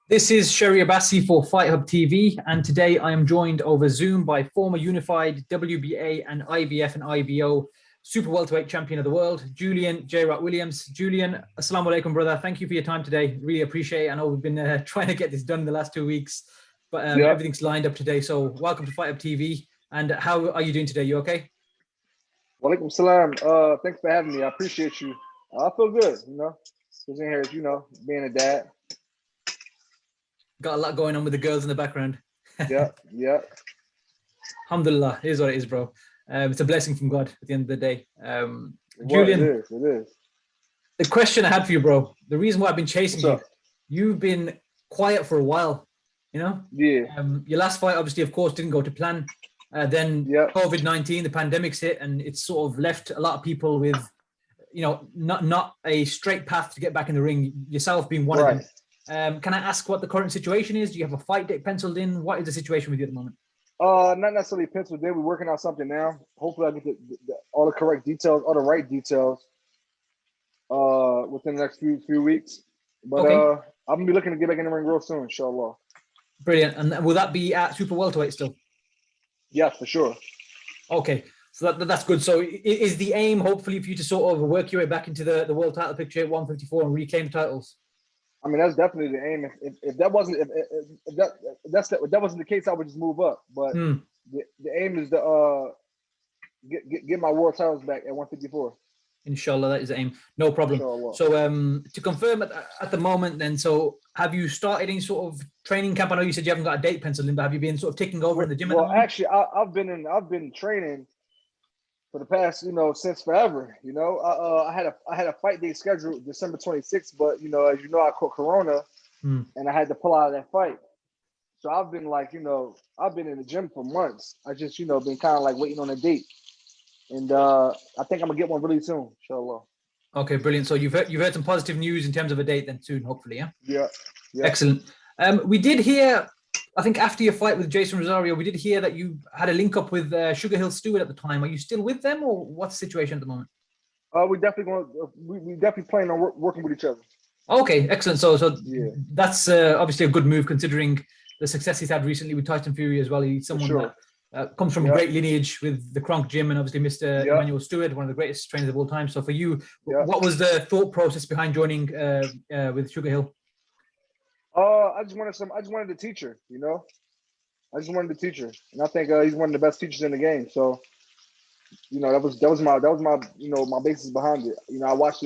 This is Sherry Abassi for Fight Hub TV, and today I am joined over Zoom by former unified WBA and IBF and IBO super welterweight champion of the world, Julian J. Rock Williams. Julian, assalamu alaikum, brother. Thank you for your time today. Really appreciate it. I know we've been trying to get this done in the last 2 weeks, but everything's lined up today. So welcome to Fight Hub TV. And how are you doing today? You okay? Walaikum salam. Thanks for having me. I appreciate you. I feel good, Just in here, being a dad. Got a lot going on with the girls in the background. Yeah. Alhamdulillah, it is what it is, bro. It's a blessing from God at the end of the day. Julian, it is. The question I had for you, bro, the reason why I've been chasing you, you've been quiet for a while, Yeah. Your last fight, obviously, of course, didn't go to plan. Then COVID-19, the pandemic's hit, and it's sort of left a lot of people with, not a straight path to get back in the ring, yourself being one of them. Can I ask what the current situation is? Do you have a fight date penciled in? What is the situation with you at the moment? Not necessarily penciled in. We're working on something now. Hopefully I get all the correct details, all the right details within the next few weeks. But I'm going to be looking to get back in the ring real soon, inshallah. Brilliant. And will that be at super welterweight still? Yeah, for sure. Okay. So that's good. So is the aim hopefully for you to sort of work your way back into the world title picture at 154 and reclaim titles? I mean, that's definitely the aim. If that wasn't the case, I would just move up. But the aim is to get my world titles back at 154. Inshallah, that is the aim. No problem. Inshallah. So to confirm at the moment, then, so have you started any sort of training camp? I know you said you haven't got a date penciled in, but have you been sort of taking over in the gym? Well, actually, I've been training for the past, since forever. I had a fight day scheduled December 26th, but as I caught Corona, and I had to pull out of that fight. So I've been I've been in the gym for months. I just been kind of like waiting on a date, and I think I'm gonna get one really soon, inshallah. Okay, brilliant. So you've heard some positive news in terms of a date then soon, hopefully, yeah. Yeah. Excellent. We did hear, I think after your fight with Jason Rosario, we did hear that you had a link up with Sugar Hill Stewart at the time. Are you still with them, or what's the situation at the moment? We definitely plan on working with each other. Okay, excellent. So that's obviously a good move considering the success he's had recently with Tyson Fury as well. He's someone that comes from a great lineage with the Kronk Gym, and obviously Mr. Emmanuel Stewart, one of the greatest trainers of all time. So for you, what was the thought process behind joining with Sugar Hill? I just wanted to teach her, I just wanted to teach her, and I think he's one of the best teachers in the game. So, that was my my basis behind it. I watched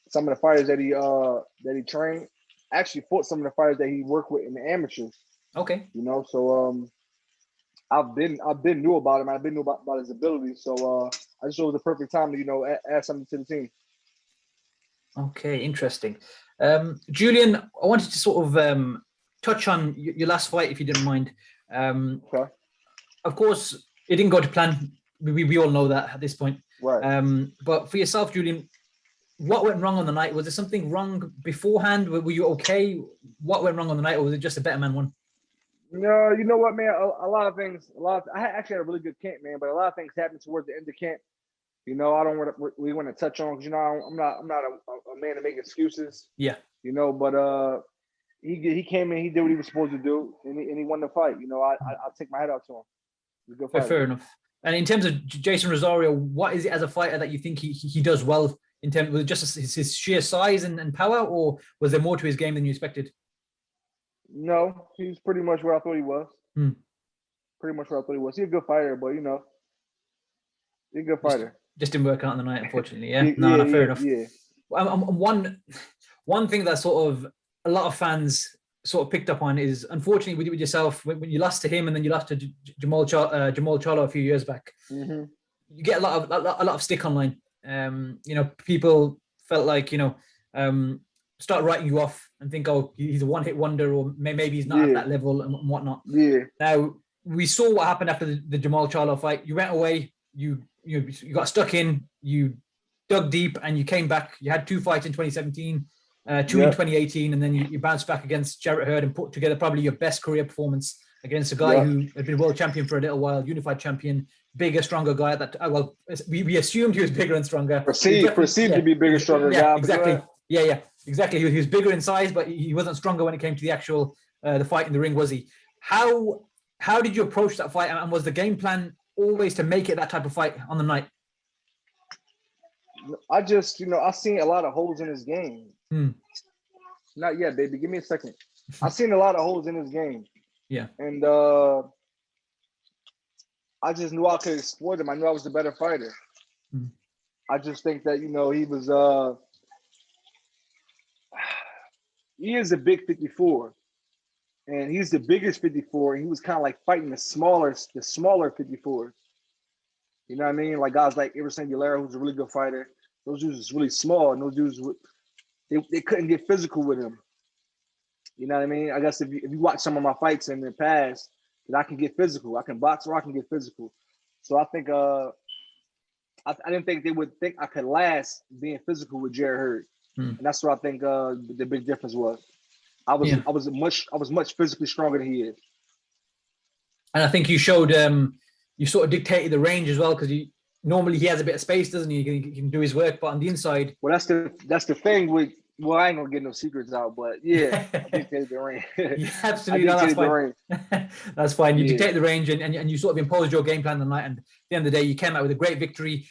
some of the fighters that he trained. Actually, fought some of the fighters that he worked with in the amateurs. Okay. So I've been knew about him. I've been knew about his ability. So I just thought it was the perfect time to add something to the team. Okay, interesting. Julian, I wanted to sort of touch on your last fight, if you didn't mind. Okay. Of course, it didn't go to plan. We all know that at this point. Right. But for yourself, Julian, what went wrong on the night? Was there something wrong beforehand? Were you okay? What went wrong on the night, or was it just a better man won? No, you know what, man? A lot of things. I actually had a really good camp, man. But a lot of things happened towards the end of camp. I don't want to touch on, because I'm not a man to make excuses. Yeah. But he came in, he did what he was supposed to do, and he won the fight. I'll take my head out to him. He's a good fighter. Fair enough. And in terms of Jason Rosario, what is it as a fighter that you think he does well in terms of just his sheer size and power, or was there more to his game than you expected? No, he's pretty much where I thought he was. Pretty much where I thought he was. He's a good fighter, but he's a good fighter. Just didn't work out on the night, unfortunately. Yeah, no, fair enough. Yeah. One thing that sort of a lot of fans sort of picked up on is, unfortunately, with yourself, when you lost to him and then you lost to Jamal Charlo a few years back, you get a lot of stick online. People felt like start writing you off and think, oh, he's a one-hit wonder, or maybe he's not at that level and whatnot. Yeah. Now we saw what happened after the Jamal Charlo fight. You went away. You got stuck in, you dug deep, and you came back. You had 2 fights in 2017, 2 in 2018, and then you bounced back against Jarrett Hurd and put together probably your best career performance against a guy who had been world champion for a little while, unified champion, bigger, stronger guy. Well, we assumed he was bigger and stronger. Perceived to be bigger, stronger guy. Exactly. Yeah, exactly. He was bigger in size, but he wasn't stronger when it came to the actual the fight in the ring, was he? How did you approach that fight, and was the game plan always to make it that type of fight on the night? I just, I seen a lot of holes in his game. Not yet, baby. Give me a second. I seen a lot of holes in his game. Yeah. And I just knew I could exploit him. I knew I was the better fighter. I just think that, he was he is a big 54. And he's the biggest 54. And he was kind of like fighting the smaller 54s. You know what I mean? Like guys like Everson Aguilera, who's a really good fighter. Those dudes was really small, and those dudes they couldn't get physical with him. You know what I mean? I guess if you watch some of my fights in the past, that I can get physical. I can box or I can get physical. So I think I didn't think they would think I could last being physical with Jarrett Hurd, and that's what I think the big difference was. I was much physically stronger than he is. And I think you showed you sort of dictated the range as well, because normally he has a bit of space, doesn't he? He can do his work, but on the inside. Well, that's the thing with. Well, I ain't gonna get no secrets out, but yeah, I dictated the range. Yeah, absolutely, that's fine. That's fine. You dictate the range, and you sort of imposed your game plan the night. And at the end of the day, you came out with a great victory.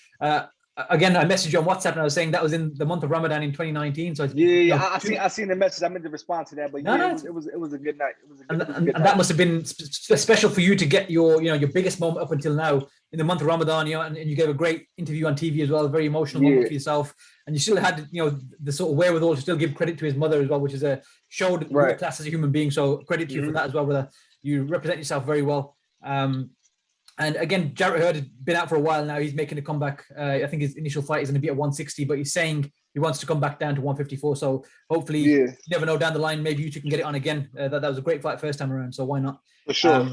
Again, I messaged you on WhatsApp, and I was saying that was in the month of Ramadan in 2019. So I seen the message. I meant to respond to that, but it was a good night. It was a good night. And that must have been special for you to get your biggest moment up until now in the month of Ramadan. And you gave a great interview on TV as well, a very emotional moment for yourself. And you still had the sort of wherewithal to still give credit to his mother as well, which is showed your class as a human being. So credit to you for that as well, brother. You represent yourself very well. And again, Jarrett Hurd has been out for a while now. He's making a comeback. I think his initial fight is going to be at 160, but he's saying he wants to come back down to 154. So hopefully, you never know, down the line, maybe you two can get it on again. That was a great fight first time around, so why not? For sure.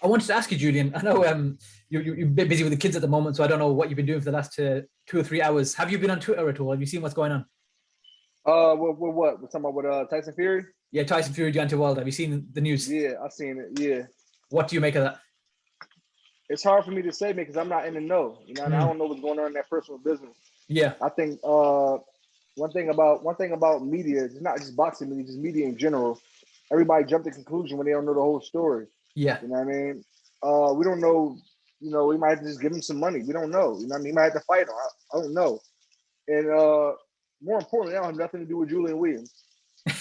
I wanted to ask you, Julian. I know you're a bit busy with the kids at the moment, so I don't know what you've been doing for the last 2 or 3 hours. Have you been on Twitter at all? Have you seen what's going on? What? We're talking about with Tyson Fury? Yeah, Tyson Fury, Deontay Wilder. Have you seen the news? Yeah, I've seen it. Yeah. What do you make of that? It's hard for me to say because I'm not in the know. I don't know what's going on in that personal business. Yeah. I think one thing about media, it's not just boxing media, just media in general. Everybody jump to conclusion when they don't know the whole story. Yeah. You know what I mean? We don't know. We might have to just give him some money. We don't know. You know what I mean? He might have to fight him. I don't know. And more importantly, I don't have nothing to do with Julian Williams.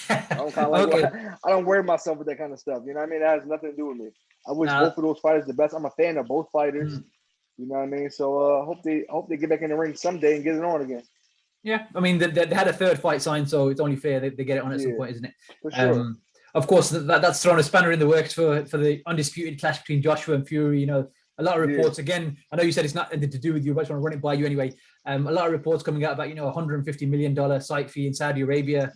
I don't worry myself with that kind of stuff. You know what I mean? That has nothing to do with me. I wish both of those fighters the best. I'm a fan of both fighters. You know what I mean? So hope they get back in the ring someday and get it on again. Yeah, I mean they had a third fight signed, so it's only fair they get it on at some point, isn't it? For sure. Of course, that's thrown a spanner in the works for the undisputed clash between Joshua and Fury. A lot of reports. Again, I know you said it's not anything to do with you, but I just want to run it by you anyway. A lot of reports coming out about $150 million site fee in Saudi Arabia.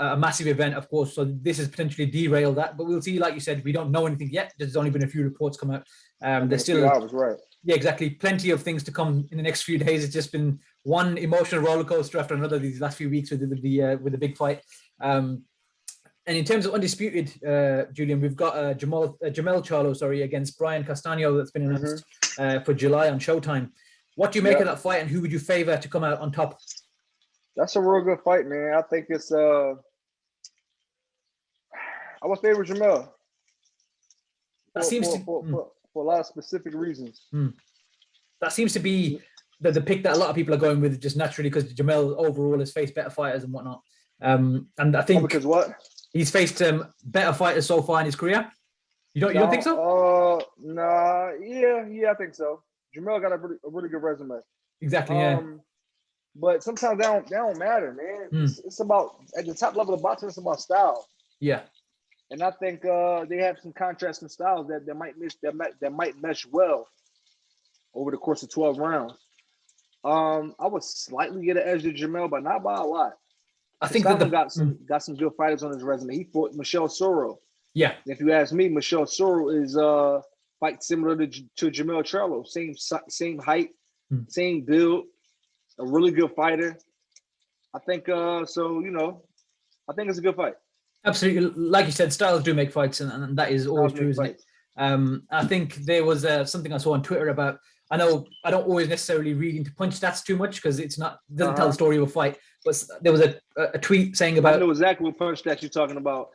A massive event, of course. So this has potentially derailed that, but we'll see. Like you said, we don't know anything yet. There's only been a few reports come out. There's still hours, right? Yeah, exactly. Plenty of things to come in the next few days. It's just been one emotional roller coaster after another these last few weeks with the big fight. And in terms of undisputed, Julian, we've got Jamel Charlo, against Brian Castano that's been announced for July on Showtime. What do you make of that fight, and who would you favor to come out on top? That's a real good fight, man. I think it's I would favor Jamel. That seems for a lot of specific reasons. That seems to be the pick that a lot of people are going with, just naturally because Jamel overall has faced better fighters and whatnot. And I think because what? He's faced better fighters so far in his career. You don't think so? Nah. Yeah, I think so. Jamel got a really good resume. Exactly. Yeah. But sometimes that don't matter, man. It's about at the top level of boxing. It's about style. Yeah. And I think they have some contrasting styles that might mesh well over the course of 12 rounds. I would slightly get an edge to Jamel, but not by a lot. I think that got some good fighters on his resume. He fought Michelle Soro. Yeah. If you ask me, Michelle Soro is fight similar to Jamel Charlo. Same height, same build, a really good fighter. I think I think it's a good fight. Absolutely. Like you said, styles do make fights, and that is always true, isn't it? I think there was something I saw on Twitter about, I know I don't always necessarily read into punch stats too much because it doesn't tell the story of a fight, but there was a tweet saying about... I know exactly what punch stats you're talking about.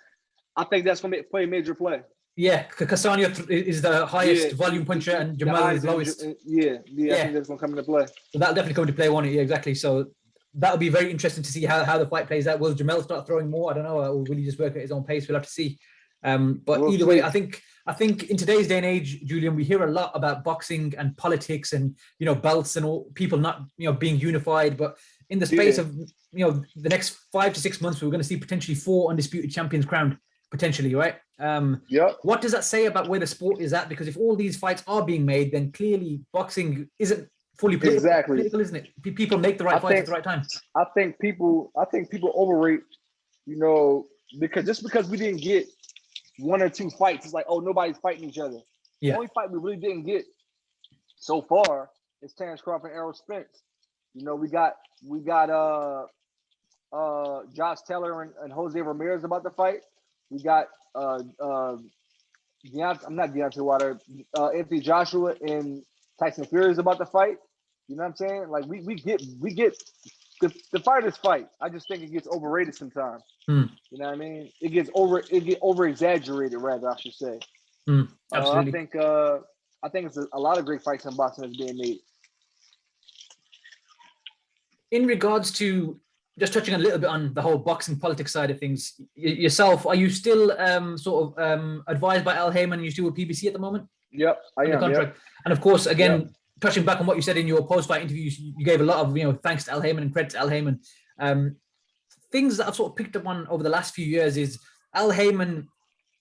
I think that's gonna play a major play. Yeah, Cassano is the highest volume puncher, and Jamal is lowest. I think that's gonna come into play. So that'll definitely come into play, won't it? Yeah, exactly. So that'll be very interesting to see how the fight plays out. Will Jamal start throwing more? I don't know. Or will he just work at his own pace? We'll have to see. But either way, I think in today's day and age, Julian, we hear a lot about boxing and politics and belts and all, people not being unified. But in the space of the next 5 to 6 months, we're going to see potentially 4 undisputed champions crowned, potentially, right? What does that say about where the sport is at? Because if all these fights are being made, then clearly boxing isn't fully political, isn't it? People make the right fights at the right time. I think people overrate, because we didn't get 1 or 2 fights, it's like, oh, nobody's fighting each other. The only fight we really didn't get so far is Terrence Crawford and Errol Spence. We got Josh Taylor and Jose Ramirez about to fight. We got Anthony Joshua and Tyson Fury is about to fight. You know what I'm saying? Like we get the fighters fight. I just think it gets overrated sometimes. You know what I mean? It gets over exaggerated, rather, I should say. Absolutely. I think it's a lot of great fights in boxing that's being made. In regards to just touching a little bit on the whole boxing politics side of things, yourself, are you still advised by Al Heyman? You still with PBC at the moment? Yep, I am. Yep. And of course, again, touching back on what you said in your post-fight interviews, you gave a lot of thanks to Al Heyman and credit to Al Heyman. Things that I've sort of picked up on over the last few years is Al Heyman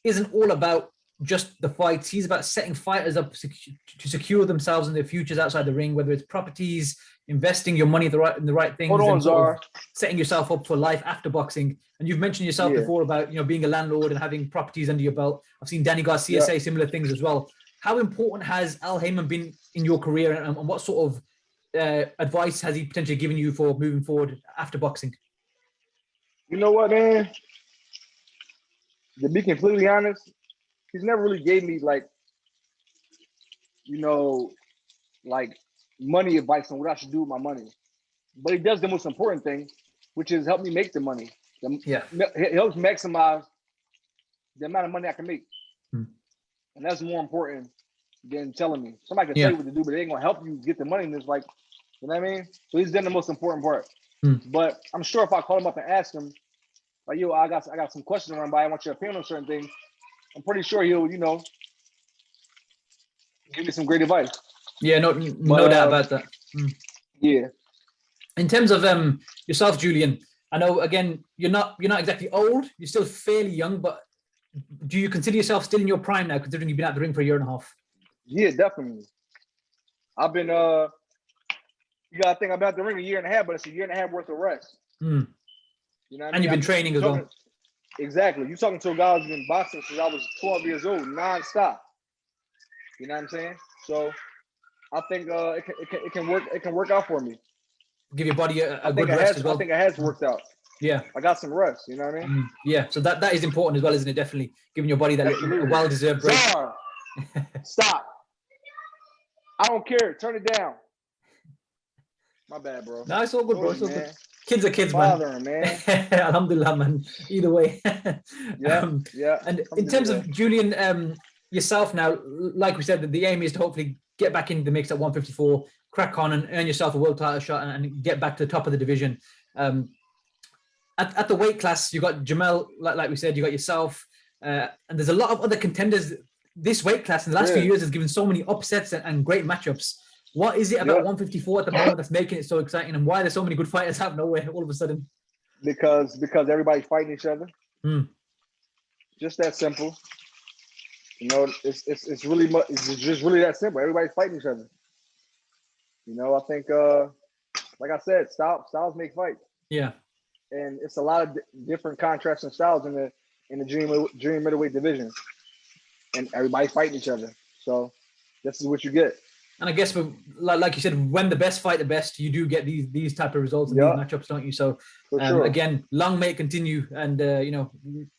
isn't all about just the fights. He's about setting fighters up to secure themselves and their futures outside the ring, whether it's properties, investing your money in the right things, and sort of setting yourself up for life after boxing. And you've mentioned yourself before about being a landlord and having properties under your belt. I've seen Danny Garcia say similar things as well. How important has Al Heyman been in your career, and what sort of advice has he potentially given you for moving forward after boxing? You know what, man? To be completely honest, he's never really gave me like money advice on what I should do with my money. But he does the most important thing, which is help me make the money. It helps maximize the amount of money I can make. And that's more important than telling me. Somebody can tell you what to do, but they ain't gonna help you get the money. And it's like, you know what I mean? So he's done the most important part. But I'm sure if I call him up and ask him, like, yo, I got some questions on, but I want your opinion on certain things, I'm pretty sure he'll, give me some great advice. Yeah, no doubt about that. Yeah. In terms of yourself, Julian, I know again you're not exactly old. You're still fairly young, but do you consider yourself still in your prime now, considering you've been at the ring for 1.5 years? Yeah, definitely. I've been you gotta think I've been at the ring 1.5 years, but it's 1.5 years worth of rest. You know what I mean? And you've been training as well. Exactly. You're talking to a guy who's been boxing since I was 12 years old, nonstop. You know what I'm saying? So I think it can work out for me. Give your body a good rest as well. I think it has worked out. Yeah. I got some rest, you know what I mean? Yeah. So that is important as well, isn't it? Definitely giving your body that well-deserved break. Stop. I don't care. Turn it down. My bad, bro. No, it's all good, bro. It's all good. Kids are kids, man. Alhamdulillah, man. Either way. Yeah. And in terms of Julian, yourself now, like we said, the aim is to hopefully get back into the mix at 154, crack on and earn yourself a world title shot and get back to the top of the division. At the weight class, you got Jamel, like we said, you got yourself, and there's a lot of other contenders. This weight class in the last few years has given so many upsets and great matchups. What is it about 154 at the moment that's making it so exciting, and why there's so many good fighters out of nowhere all of a sudden? Because everybody's fighting each other. Just that simple. It's just really that simple. Everybody's fighting each other. I think like I said, styles make fights. Yeah. And it's a lot of different contrasting styles in the junior middleweight division. And everybody's fighting each other. So this is what you get. And I guess, like you said, when the best fight the best, you do get these type of results and these matchups, don't you? So, again, long may it continue. And,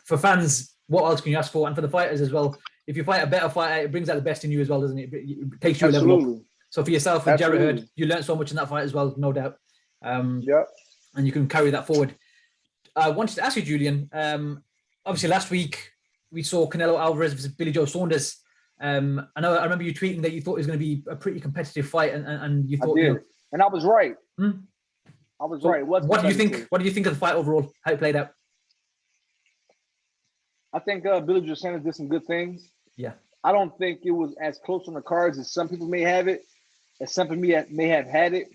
for fans, what else can you ask for? And for the fighters as well. If you fight a better fighter, it brings out the best in you as well, doesn't it? It takes you a level up. So for yourself and Jarrett Hurd, you learned so much in that fight as well, no doubt. And you can carry that forward. I wanted to ask you, Julian, obviously last week, we saw Canelo Alvarez versus Billy Joe Saunders. I remember you tweeting that you thought it was going to be a pretty competitive fight, and you thought, I did. And I was right. I was right. It was what do you think? What do you think of the fight overall? How it played out? I think Billy Joe Saunders did some good things. Yeah. I don't think it was as close on the cards as some people may have it, as some people may have had it.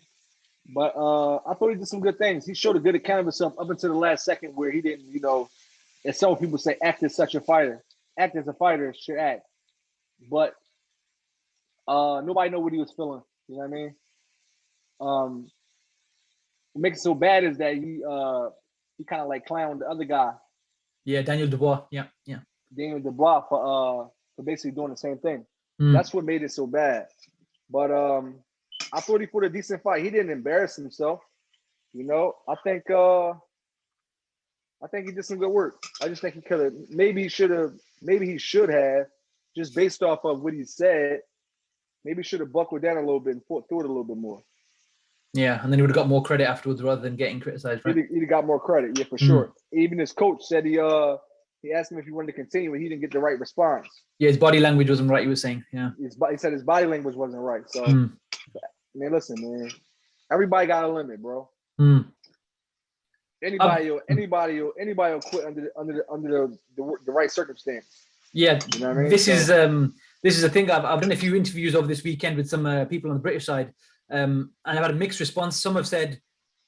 But I thought he did some good things. He showed a good account of himself up until the last second, where he didn't, as some people say, act as such a fighter. Act as a fighter should act. But nobody know what he was feeling. You know what I mean? What makes it so bad is that he kind of like clowned the other guy. Yeah, Daniel Dubois. Yeah. Daniel Dubois for basically doing the same thing. That's what made it so bad. But I thought he fought a decent fight. He didn't embarrass himself. I think he did some good work. I just think he could have. Maybe he should have, just based off of what he said. Maybe should have buckled down a little bit and fought through it a little bit more. Yeah, and then he would have got more credit afterwards rather than getting criticized. Right? He'd have got more credit, yeah, for sure. Even his coach said he asked him if he wanted to continue, and he didn't get the right response. Yeah, his body language wasn't right. He was saying, yeah. He said his body language wasn't right. So, man, listen, man, everybody got a limit, bro. Anybody will quit under the right circumstance. Yeah, you know what I mean? This is a thing. I've done a few interviews over this weekend with some people on the British side, and I've had a mixed response. Some have said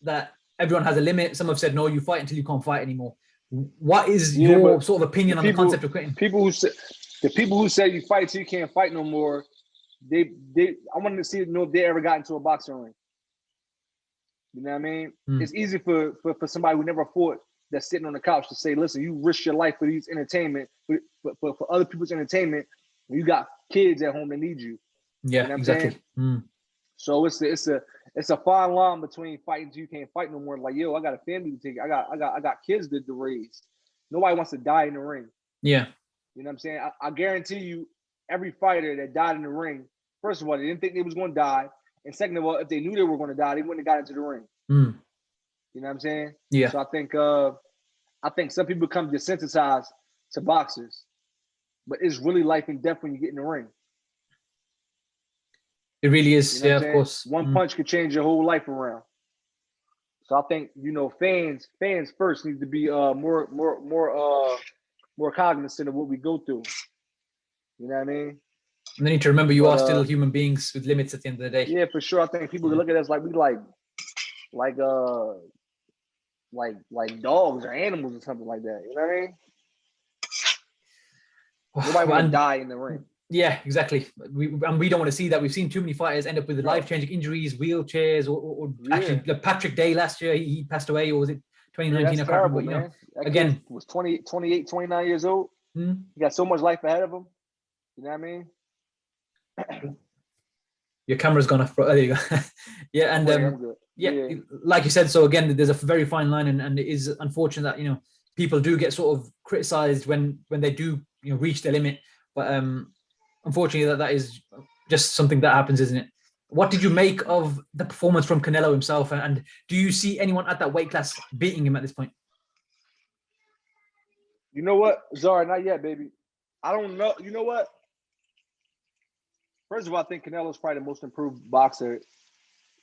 that everyone has a limit. Some have said no, you fight until you can't fight anymore. What is your sort of opinion on the concept of quitting? The people who say you fight till you can't fight no more, I wanted to see if they ever got into a boxing ring. You know what I mean? It's easy for somebody who never fought, that's sitting on the couch, to say, listen, you risk your life for these entertainment, for other people's entertainment, when you got kids at home that need you. Yeah, you know what exactly. I'm saying? So it's a fine line between fighting till you can't fight no more. Like, yo, I got a family to take. I got kids to raise. Nobody wants to die in the ring. Yeah. You know what I'm saying? I guarantee you, every fighter that died in the ring, first of all, they didn't think they was going to die. And second of all, if they knew they were going to die, they wouldn't have got into the ring. You know what I'm saying? Yeah. So I think some people become desensitized to boxers, but it's really life and death when you get in the ring. It really is. You know of course. One punch could change your whole life around. So I think, fans first need to be more cognizant of what we go through. You know what I mean? And they need to remember you are still human beings with limits at the end of the day. Yeah, for sure. I think people look at us like we like dogs or animals or something like that. You know what I mean? Nobody want to die in the ring. Yeah, exactly. We don't want to see that. We've seen too many fighters end up with life-changing injuries, wheelchairs, or actually Patrick Day last year, he passed away, or was it 2019? I can't remember, man. Again, was 28, 29 years old. He got so much life ahead of him. You know what I mean? Your camera's gone off. There you go. Yeah, and like you said, so again, there's a very fine line, and it is unfortunate that people do get sort of criticized when they do reach their limit, but unfortunately that is just something that happens, isn't it? What did you make of the performance from Canelo himself, and do you see anyone at that weight class beating him at this point? You know what, Zara? Not yet, baby. I don't know. You know what? First of all, I think Canelo's probably the most improved boxer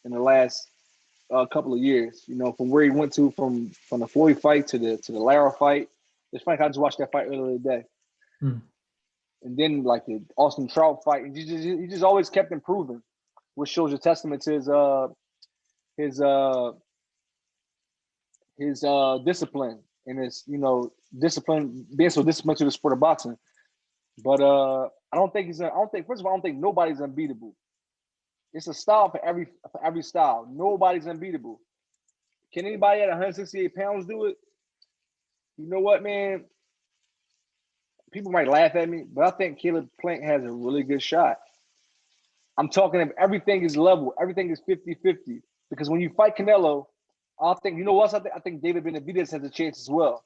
in the last couple of years. From where he went to from the Floyd fight to the Lara fight. It's funny, I just watched that fight earlier today. And then like the Austin Trout fight, and he just always kept improving, which shows a testament to his discipline and his discipline, being so disciplined to the sport of boxing. But I don't think first of all, I don't think nobody's unbeatable. It's a style for every style. Nobody's unbeatable. Can anybody at 168 pounds do it? You know what, man? People might laugh at me, but I think Caleb Plant has a really good shot. I'm talking if everything is level, everything is 50-50. Because when you fight Canelo, I think, I think David Benavidez has a chance as well.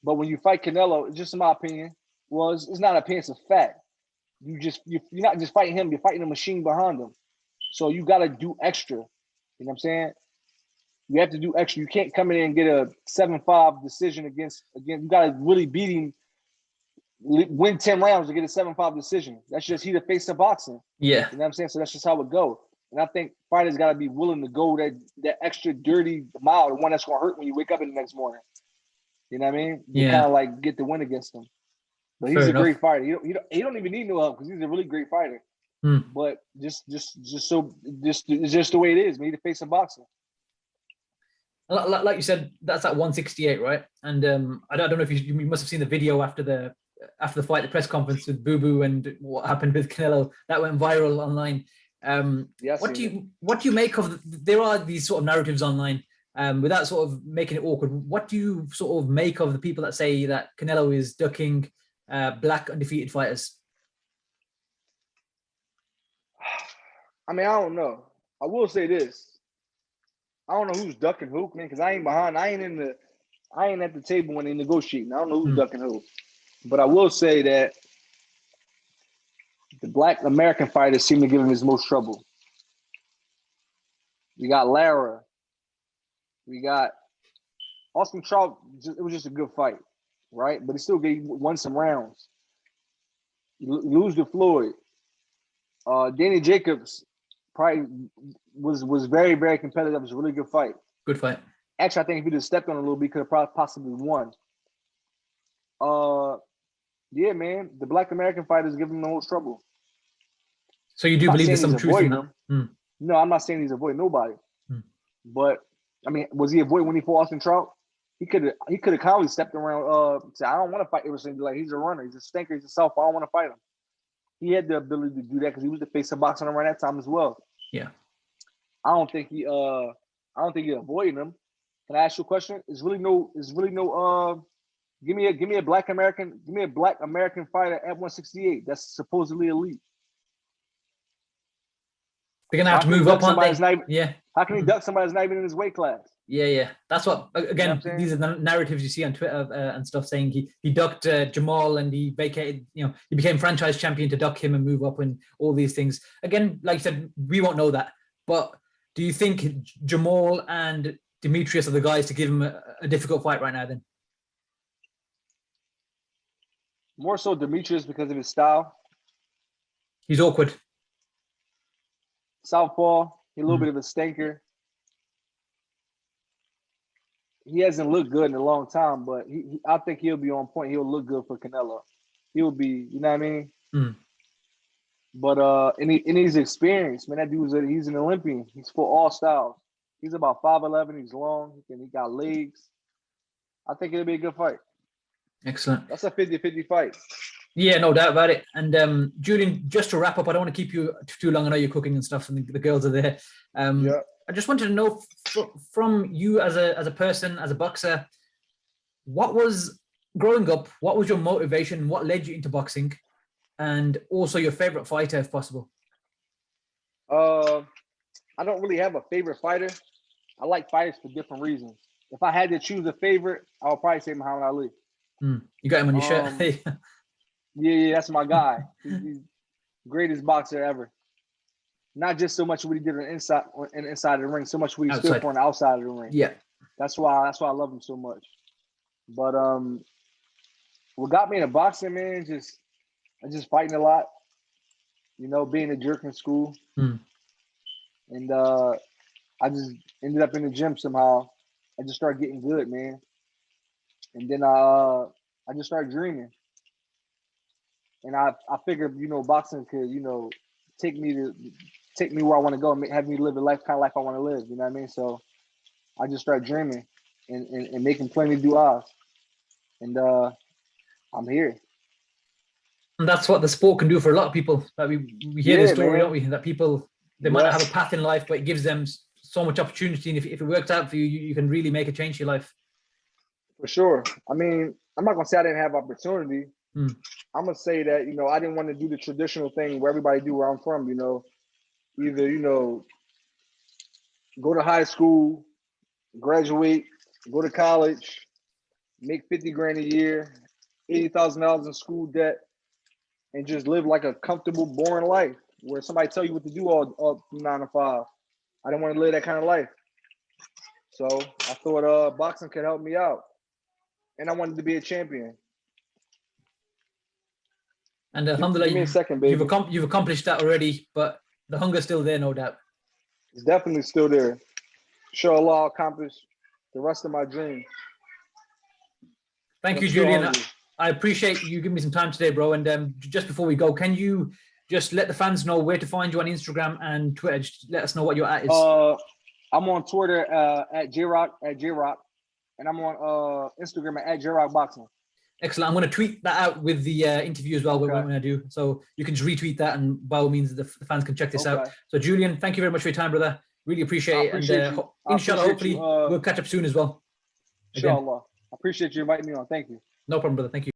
But when you fight Canelo, it's just in my opinion, it's not an opinion, it's a fact. You're not just fighting him, you're fighting a machine behind him. So you got to do extra. You know what I'm saying? You have to do extra. You can't come in and get a 7-5 decision against. You got to really beat him win 10 rounds to get a 7-5 decision. That's just he the face of boxing. Yeah. You know what I'm saying? So that's just how it go. And I think fighters got to be willing to go that extra dirty mile, the one that's going to hurt when you wake up in the next morning. You know what I mean? You kind of like get the win against him. But he's a great fighter. He don't even need no help because he's a really great fighter. But just it's just the way it is. Man, he's the face of boxing. Like you said, that's at 168, right? And I don't know if you must have seen the video after the fight, the press conference with Boo Boo and what happened with Canelo. That went viral online. What do you make of there are these sort of narratives online, without sort of making it awkward? What do you sort of make of the people that say that Canelo is ducking black undefeated fighters? I mean, I don't know. I will say this. I don't know who's ducking who, man, because I ain't at the table when they negotiating. I don't know who's ducking who. But I will say that the black American fighters seem to give him his most trouble. We got Lara. We got Austin Trout. It was just a good fight, right? But he still won some rounds. You lose to Floyd. Danny Jacobs probably was very, very competitive. It was a really good fight. Good fight. Actually, I think if he just stepped on a little bit, he could have probably possibly won. Yeah, man, the black American fighters give him the most trouble. So you do believe there's some truth in that? No, I'm not saying he's avoiding nobody. But I mean, was he avoiding when he fought Austin Trout? He could have calmly stepped around. Said, I don't want to fight Everson. Like, he's a runner, he's a stinker, he's a southpaw. I don't want to fight him. He had the ability to do that because he was the face of boxing around that time as well. Yeah. I don't think he avoiding him. Can I ask you a question? Is really no give me a black American fighter at 168 that's supposedly elite. They're gonna have to move up, aren't they? Yeah. How can he duck somebody that's not even in his weight class? Yeah. That's what, again, these are the narratives you see on Twitter and stuff saying he ducked Jamal and he vacated, he became franchise champion to duck him and move up and all these things. Again, like you said, we won't know that. But do you think Jamal and Demetrius are the guys to give him a difficult fight right now then? More so Demetrius because of his style. He's awkward. Southpaw, he's a little bit of a stinker. He hasn't looked good in a long time, but I think he'll be on point. He'll look good for Canelo. He'll be, you know what I mean? But in his experience, man, that he's an Olympian. He's for all styles. He's about 5'11". He's long, and he got legs. I think it'll be a good fight. Excellent. That's a 50-50 fight. Yeah, no doubt about it. And Julian, just to wrap up, I don't want to keep you too long. I know you're cooking and stuff, and the girls are there. I just wanted to know from you as a person, as a boxer, what was growing up? What was your motivation? What led you into boxing? And also your favorite fighter, if possible. I don't really have a favorite fighter. I like fighters for different reasons. If I had to choose a favorite, I would probably say Muhammad Ali. You got him on your shirt. Yeah, that's my guy. He's the greatest boxer ever. Not just so much what he did inside of the ring, so much what he stood for on the outside of the ring. Yeah, that's why I love him so much. But what got me into boxing, man, I just fighting a lot. Being a jerk in school, and I just ended up in the gym somehow. I just started getting good, man, and then I just started dreaming. And I figured, boxing could, take me where I want to go and have me live a life kind of life I want to live. You know what I mean? So I just started dreaming and making plenty du'as. And I'm here. And that's what the sport can do for a lot of people. That we hear this story, don't we? That people, they might not have a path in life, but it gives them so much opportunity. And if it works out for you, you can really make a change to your life. For sure. I mean, I'm not going to say I didn't have opportunity. I'm going to say that, I didn't want to do the traditional thing where everybody do where I'm from, either, go to high school, graduate, go to college, make 50 grand a year, $80,000 in school debt, and just live like a comfortable, boring life where somebody tell you what to do all 9 to 5. I didn't want to live that kind of life. So I thought boxing could help me out. And I wanted to be a champion. And Give alhamdulillah, me a second, baby. you've accomplished that already, but the hunger's still there, no doubt. It's definitely still there. Inshallah, I'll accomplish the rest of my dream. Thank you, Julian. I appreciate you giving me some time today, bro. And just before we go, can you just let the fans know where to find you on Instagram and Twitter? Just let us know what your at is. I'm on Twitter at JRock, and I'm on Instagram at JRockBoxing. Excellent. I'm going to tweet that out with the interview as well when I do. So you can just retweet that, and by all means, the fans can check this out. So Julian, thank you very much for your time, brother. Really appreciate it. And inshallah, hopefully, we'll catch up soon as well. Inshallah. I appreciate you inviting me on. Thank you. No problem, brother. Thank you.